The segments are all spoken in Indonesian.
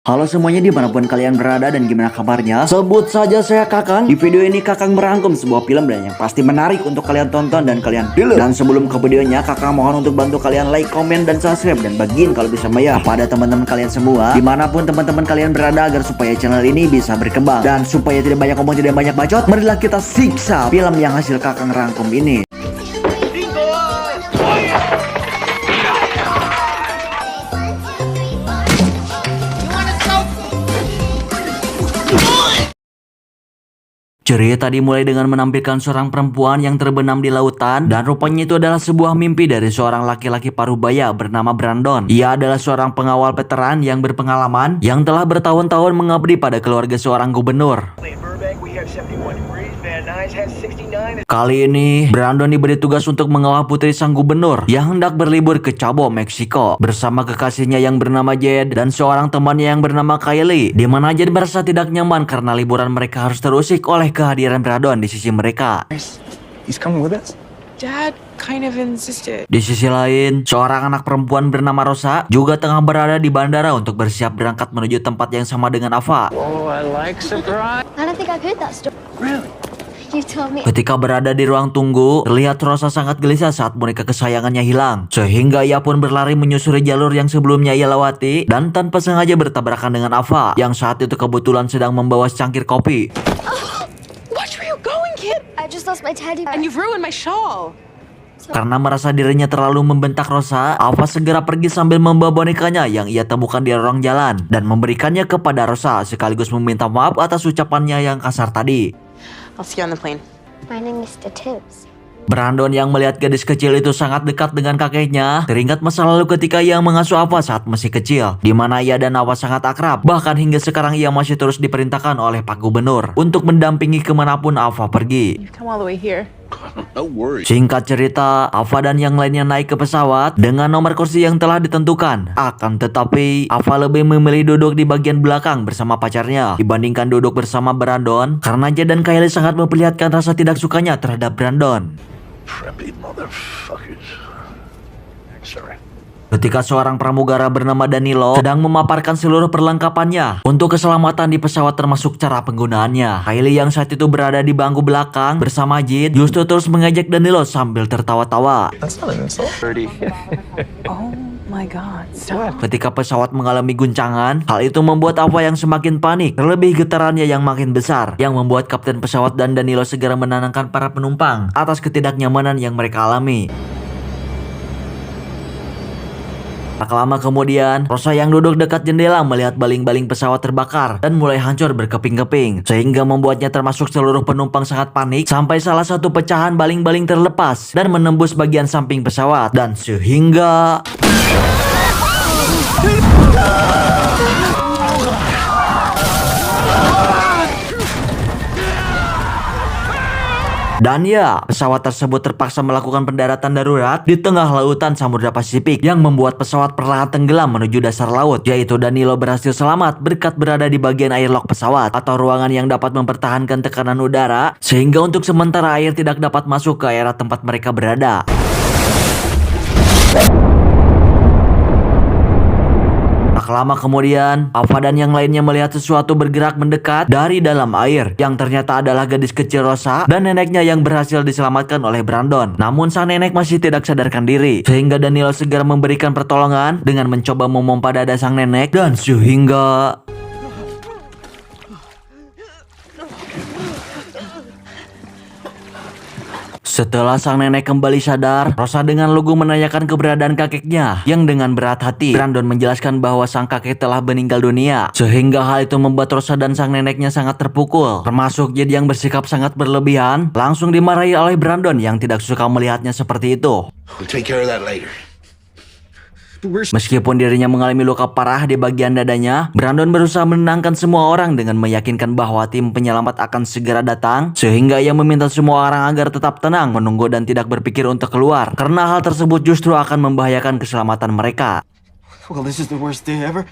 Halo semuanya dimanapun kalian berada dan gimana kabarnya. Sebut saja saya Kakang. Di video ini Kakang merangkum sebuah film dan yang pasti menarik untuk kalian tonton dan kalian pilih. Dan sebelum ke videonya, Kakang mohon untuk bantu kalian like, komen, dan subscribe. Dan bagiin kalau bisa ya pada teman-teman kalian semua dimanapun teman-teman kalian berada, agar supaya channel ini bisa berkembang. Dan supaya tidak banyak ngomong, tidak banyak bacot, marilah kita siksa film yang hasil Kakang rangkum ini. Cerita dimulai dengan menampilkan seorang perempuan yang terbenam di lautan, dan rupanya itu adalah sebuah mimpi dari seorang laki-laki parubaya bernama Brandon. Ia adalah seorang pengawal veteran yang berpengalaman yang telah bertahun-tahun mengabdi pada keluarga seorang gubernur. Kali ini, Brandon diberi tugas untuk mengawal putri sang gubernur yang hendak berlibur ke Cabo, Meksiko bersama kekasihnya yang bernama Jed dan seorang temannya yang bernama Kylie, di mana Jed merasa tidak nyaman karena liburan mereka harus terusik oleh kehadiran Brandon di sisi mereka. He's coming with us. Dad kind of insisted. Di sisi lain, seorang anak perempuan bernama Rosa juga tengah berada di bandara untuk bersiap berangkat menuju tempat yang sama dengan Ava. Oh, I like surprise. I don't think I've heard that story. Really? You told me. Ketika berada di ruang tunggu, terlihat Rosa sangat gelisah saat boneka kesayangannya hilang. Sehingga ia pun berlari menyusuri jalur yang sebelumnya ia lewati dan tanpa sengaja bertabrakan dengan Ava yang saat itu kebetulan sedang membawa secangkir kopi. Watch where you're going, kid. I just lost my teddy bear. And you've ruined my shawl. Karena merasa dirinya terlalu membentak Rosa, Ava segera pergi sambil membawa bonekanya yang ia temukan di ruang jalan dan memberikannya kepada Rosa sekaligus meminta maaf atas ucapannya yang kasar tadi. I'll see you on the plane. My name is Mr. Tibbs. Brandon yang melihat gadis kecil itu sangat dekat dengan kakeknya, teringat masa lalu ketika ia mengasuh Ava saat masih kecil, di mana ia dan Ava sangat akrab. Bahkan hingga sekarang ia masih terus diperintahkan oleh Pak Gubernur untuk mendampingi kemanapun Ava pergi. You've come all the way here. No worries. Singkat cerita, Ava dan yang lainnya naik ke pesawat dengan nomor kursi yang telah ditentukan. Akan tetapi, Ava lebih memilih duduk di bagian belakang bersama pacarnya dibandingkan duduk bersama Brandon, karena Jed dan Kylie sangat memperlihatkan rasa tidak sukanya terhadap Brandon. Preppy motherfuckers. Sorry. Ketika seorang pramugara bernama Danilo sedang memaparkan seluruh perlengkapannya untuk keselamatan di pesawat termasuk cara penggunaannya, Kylie yang saat itu berada di bangku belakang bersama Jid justru terus mengejek Danilo sambil tertawa-tawa. That's not an insult. Dirty. Oh my God. Stop. Ketika pesawat mengalami guncangan, hal itu membuat Ava yang semakin panik, terlebih getarannya yang makin besar, yang membuat kapten pesawat dan Danilo segera menenangkan para penumpang atas ketidaknyamanan yang mereka alami. Tak lama kemudian, Rosa yang duduk dekat jendela melihat baling-baling pesawat terbakar dan mulai hancur berkeping-keping, sehingga membuatnya termasuk seluruh penumpang sangat panik sampai salah satu pecahan baling-baling terlepas dan menembus bagian samping pesawat, dan sehingga dan ya, pesawat tersebut terpaksa melakukan pendaratan darurat di tengah lautan Samudra Pasifik yang membuat pesawat perlahan tenggelam menuju dasar laut. Yaitu Danilo berhasil selamat berkat berada di bagian airlock pesawat atau ruangan yang dapat mempertahankan tekanan udara, sehingga untuk sementara air tidak dapat masuk ke area tempat mereka berada. Tak lama kemudian, Ava dan yang lainnya melihat sesuatu bergerak mendekat dari dalam air, yang ternyata adalah gadis kecil Rosa dan neneknya yang berhasil diselamatkan oleh Brandon. Namun sang nenek masih tidak sadarkan diri, sehingga Danilo segera memberikan pertolongan dengan mencoba memompa dada sang nenek, dan sehingga setelah sang nenek kembali sadar, Rosa dengan lugu menanyakan keberadaan kakeknya, yang dengan berat hati Brandon menjelaskan bahwa sang kakek telah meninggal dunia, sehingga hal itu membuat Rosa dan sang neneknya sangat terpukul, termasuk Jed yang bersikap sangat berlebihan langsung dimarahi oleh Brandon yang tidak suka melihatnya seperti itu. We'll take care of that later. Meskipun dirinya mengalami luka parah di bagian dadanya, Brandon berusaha menenangkan semua orang dengan meyakinkan bahwa tim penyelamat akan segera datang, sehingga ia meminta semua orang agar tetap tenang, menunggu dan tidak berpikir untuk keluar, karena hal tersebut justru akan membahayakan keselamatan mereka. Well, this is the worst day ever.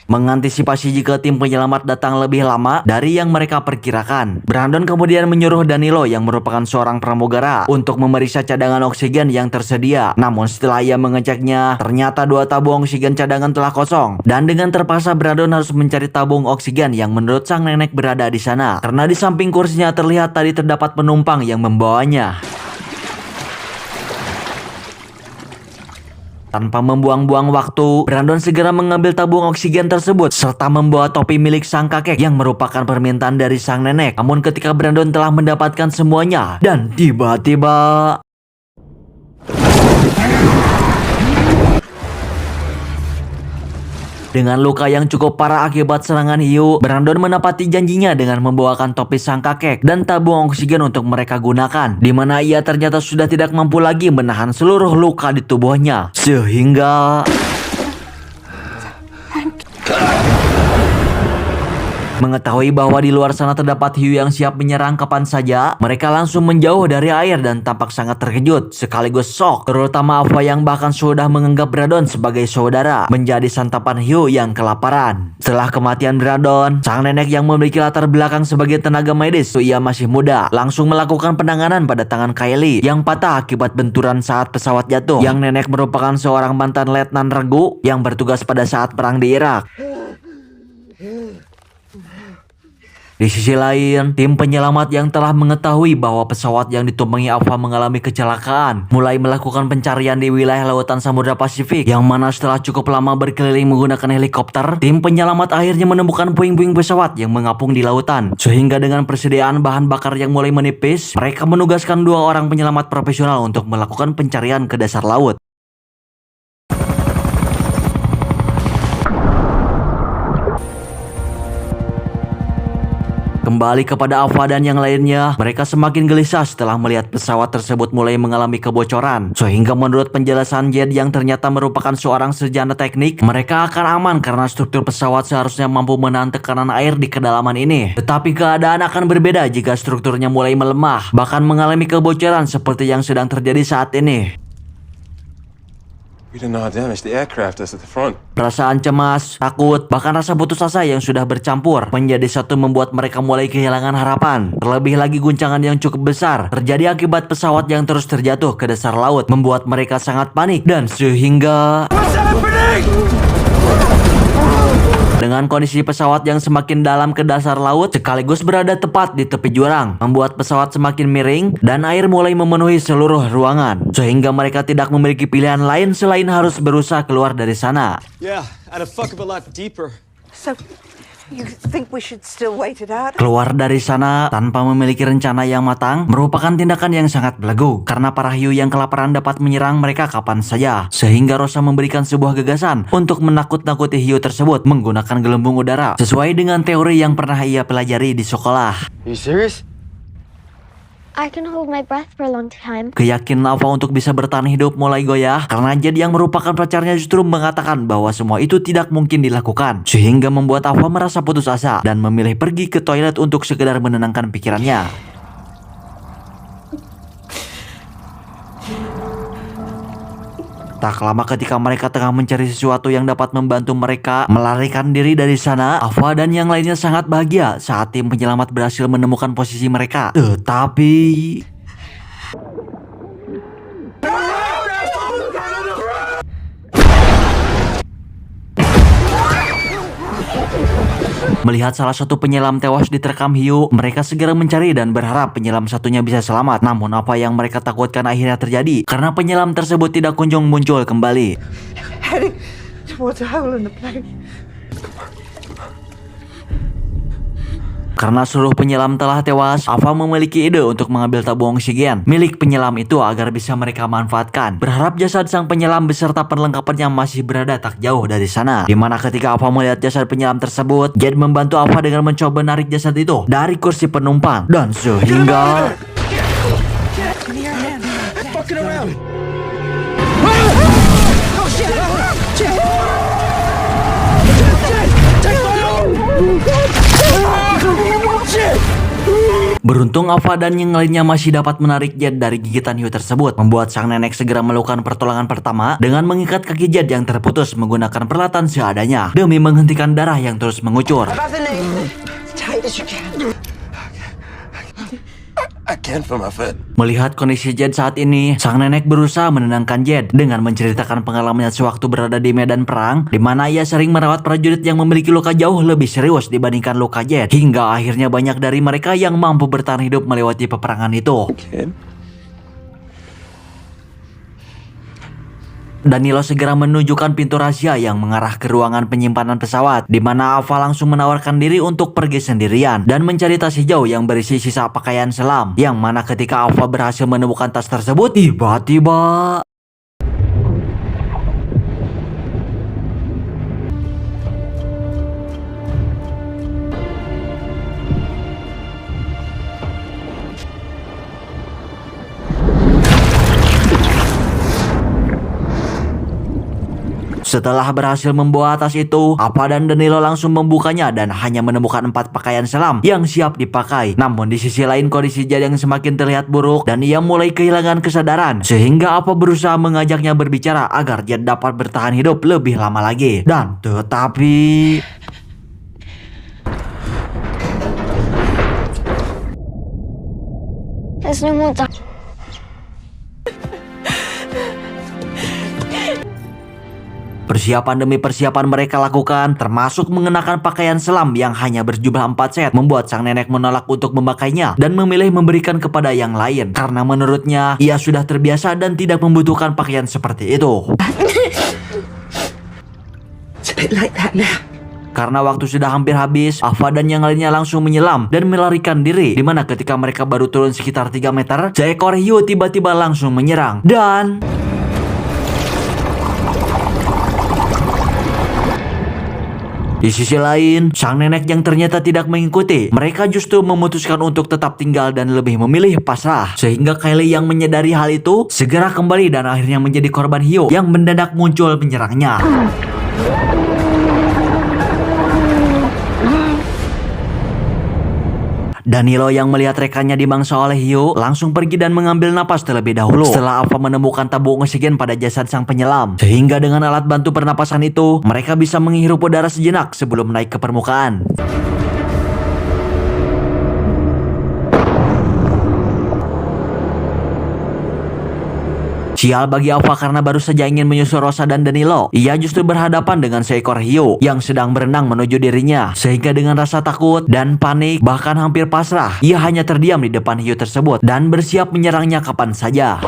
Mengantisipasi jika tim penyelamat datang lebih lama dari yang mereka perkirakan, Brandon kemudian menyuruh Danilo yang merupakan seorang pramugara untuk memeriksa cadangan oksigen yang tersedia. Namun setelah ia mengeceknya, ternyata 2 tabung oksigen cadangan telah kosong. Dan dengan terpaksa Brandon harus mencari tabung oksigen yang menurut sang nenek berada di sana. Karena di samping kursinya terlihat tadi terdapat penumpang yang membawanya. Tanpa membuang-buang waktu, Brandon segera mengambil tabung oksigen tersebut serta membawa topi milik sang kakek yang merupakan permintaan dari sang nenek. Namun ketika Brandon telah mendapatkan semuanya dan tiba-tiba dengan luka yang cukup parah akibat serangan hiu, Brandon menepati janjinya dengan membawakan topi sang kakek dan tabung oksigen untuk mereka gunakan, di mana ia ternyata sudah tidak mampu lagi menahan seluruh luka di tubuhnya, sehingga mengetahui bahwa di luar sana terdapat hiu yang siap menyerang kapan saja, mereka langsung menjauh dari air dan tampak sangat terkejut sekaligus shock, terutama Ava yang bahkan sudah menganggap Brandon sebagai saudara, menjadi santapan hiu yang kelaparan. Setelah kematian Brandon, sang nenek yang memiliki latar belakang sebagai tenaga medis ia masih muda, langsung melakukan penanganan pada tangan Kylie yang patah akibat benturan saat pesawat jatuh. Yang nenek merupakan seorang mantan letnan regu yang bertugas pada saat perang di Irak. Di sisi lain, tim penyelamat yang telah mengetahui bahwa pesawat yang ditumpangi Ava mengalami kecelakaan mulai melakukan pencarian di wilayah lautan Samudra Pasifik, yang mana setelah cukup lama berkeliling menggunakan helikopter, tim penyelamat akhirnya menemukan puing-puing pesawat yang mengapung di lautan. Sehingga dengan persediaan bahan bakar yang mulai menipis, mereka menugaskan 2 orang penyelamat profesional untuk melakukan pencarian ke dasar laut. Kembali kepada Ava dan yang lainnya, mereka semakin gelisah setelah melihat pesawat tersebut mulai mengalami kebocoran. Sehingga menurut penjelasan Jed yang ternyata merupakan seorang sarjana teknik, mereka akan aman karena struktur pesawat seharusnya mampu menahan tekanan air di kedalaman ini. Tetapi keadaan akan berbeda jika strukturnya mulai melemah, bahkan mengalami kebocoran seperti yang sedang terjadi saat ini. We didn't know how damaged the aircraft is at the front. Perasaan cemas, takut, bahkan rasa putus asa yang sudah bercampur menjadi satu membuat mereka mulai kehilangan harapan. Terlebih lagi guncangan yang cukup besar terjadi akibat pesawat yang terus terjatuh ke dasar laut membuat mereka sangat panik dan sehingga dengan kondisi pesawat yang semakin dalam ke dasar laut sekaligus berada tepat di tepi jurang, membuat pesawat semakin miring dan air mulai memenuhi seluruh ruangan. Sehingga mereka tidak memiliki pilihan lain selain harus berusaha keluar dari sana. Yeah, and a fuck of a lot deeper. So, you think we should still wait it out? Keluar dari sana tanpa memiliki rencana yang matang merupakan tindakan yang sangat belagu, karena para hiu yang kelaparan dapat menyerang mereka kapan saja. Sehingga Rosa memberikan sebuah gagasan untuk menakut-nakuti hiu tersebut menggunakan gelembung udara, sesuai dengan teori yang pernah ia pelajari di sekolah. Are you serious? I can hold my breath for a long time. Keyakinan Ava untuk bisa bertahan hidup mulai goyah karena Jed yang merupakan pacarnya justru mengatakan bahwa semua itu tidak mungkin dilakukan, sehingga membuat Ava merasa putus asa dan memilih pergi ke toilet untuk sekedar menenangkan pikirannya. Tak lama ketika mereka tengah mencari sesuatu yang dapat membantu mereka melarikan diri dari sana, Ava dan yang lainnya sangat bahagia saat tim penyelamat berhasil menemukan posisi mereka. Tetapi melihat salah satu penyelam tewas diterkam hiu, mereka segera mencari dan berharap penyelam satunya bisa selamat. Namun apa yang mereka takutkan akhirnya terjadi karena penyelam tersebut tidak kunjung muncul kembali. Heading towards a hole in the plane. Karena seluruh penyelam telah tewas, Ava memiliki ide untuk mengambil tabung oksigen milik penyelam itu agar bisa mereka manfaatkan. Berharap jasad sang penyelam beserta perlengkapannya masih berada tak jauh dari sana. Dimana ketika Ava melihat jasad penyelam tersebut, Jed membantu Ava dengan mencoba menarik jasad itu dari kursi penumpang. Dan sehingga Beruntung Ava dan yang lainnya masih dapat menarik Jed dari gigitan hiu tersebut, membuat sang nenek segera melakukan pertolongan pertama dengan mengikat kaki Jed yang terputus menggunakan peralatan seadanya demi menghentikan darah yang terus mengucur. Above the knee. As tight as you can. I can't feel my foot. Melihat kondisi Jed saat ini, sang nenek berusaha menenangkan Jed dengan menceritakan pengalamannya sewaktu berada di medan perang, di mana ia sering merawat prajurit yang memiliki luka jauh lebih serius dibandingkan luka Jed, hingga akhirnya banyak dari mereka yang mampu bertahan hidup melewati peperangan itu. Kid? Danilo segera menunjukkan pintu rahasia yang mengarah ke ruangan penyimpanan pesawat, di mana Ava langsung menawarkan diri untuk pergi sendirian dan mencari tas hijau yang berisi sisa pakaian selam. Yang mana ketika Ava berhasil menemukan tas tersebut, tiba-tiba setelah berhasil membawa tas itu, Ava dan Danilo langsung membukanya dan hanya menemukan 4 pakaian selam yang siap dipakai. Namun di sisi lain kondisi Jed yang semakin terlihat buruk dan ia mulai kehilangan kesadaran, sehingga Ava berusaha mengajaknya berbicara agar Jed dapat bertahan hidup lebih lama lagi. Dan tetapi There's no more doctor. persiapan demi persiapan mereka lakukan, termasuk mengenakan pakaian selam yang hanya berjumlah 4 set, membuat sang nenek menolak untuk memakainya dan memilih memberikan kepada yang lain karena menurutnya ia sudah terbiasa dan tidak membutuhkan pakaian seperti itu. It's a bit like that now. Karena waktu sudah hampir habis, Ava dan yang lainnya langsung menyelam dan melarikan diri, dimana ketika mereka baru turun sekitar 3 meter, seekor hiu tiba-tiba langsung menyerang dan di sisi lain, sang nenek yang ternyata tidak mengikuti, mereka justru memutuskan untuk tetap tinggal dan lebih memilih pasrah. Sehingga Kylie yang menyadari hal itu, segera kembali dan akhirnya menjadi korban hiu yang mendadak muncul menyerangnya. Danilo yang melihat rekannya dimangsa oleh hiu langsung pergi dan mengambil napas terlebih dahulu setelah Ava menemukan tabung oksigen pada jasad sang penyelam, sehingga dengan alat bantu pernapasan itu mereka bisa menghirup udara sejenak sebelum naik ke permukaan. Sial bagi Ava karena baru saja ingin menyusul Rosa dan Danilo, ia justru berhadapan dengan seekor hiu yang sedang berenang menuju dirinya, sehingga dengan rasa takut dan panik bahkan hampir pasrah, ia hanya terdiam di depan hiu tersebut dan bersiap menyerangnya kapan saja.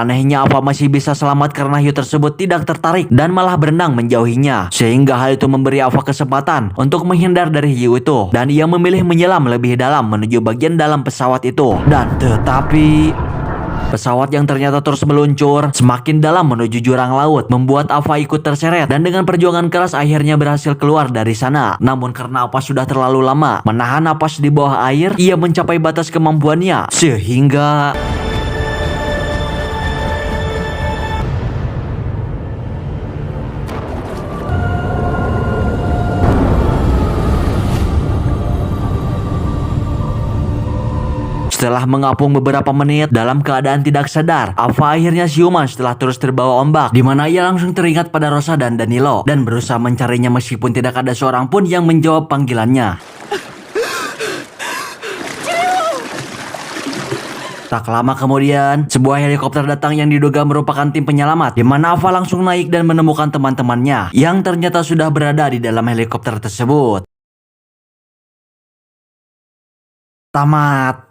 Anehnya Ava masih bisa selamat karena hiu tersebut tidak tertarik dan malah berenang menjauhinya, sehingga hal itu memberi Ava kesempatan untuk menghindar dari hiu itu dan ia memilih menyelam lebih dalam menuju bagian dalam pesawat itu. Dan tetapi pesawat yang ternyata terus meluncur semakin dalam menuju jurang laut membuat Ava ikut terseret dan dengan perjuangan keras akhirnya berhasil keluar dari sana. Namun karena Ava sudah terlalu lama menahan napas di bawah air, ia mencapai batas kemampuannya sehingga setelah mengapung beberapa menit dalam keadaan tidak sadar, Ava akhirnya siuman setelah terus terbawa ombak, di mana ia langsung teringat pada Rosa dan Danilo dan berusaha mencarinya meskipun tidak ada seorang pun yang menjawab panggilannya. Tak lama kemudian, sebuah helikopter datang yang diduga merupakan tim penyelamat, di mana Ava langsung naik dan menemukan teman-temannya yang ternyata sudah berada di dalam helikopter tersebut. Tamat.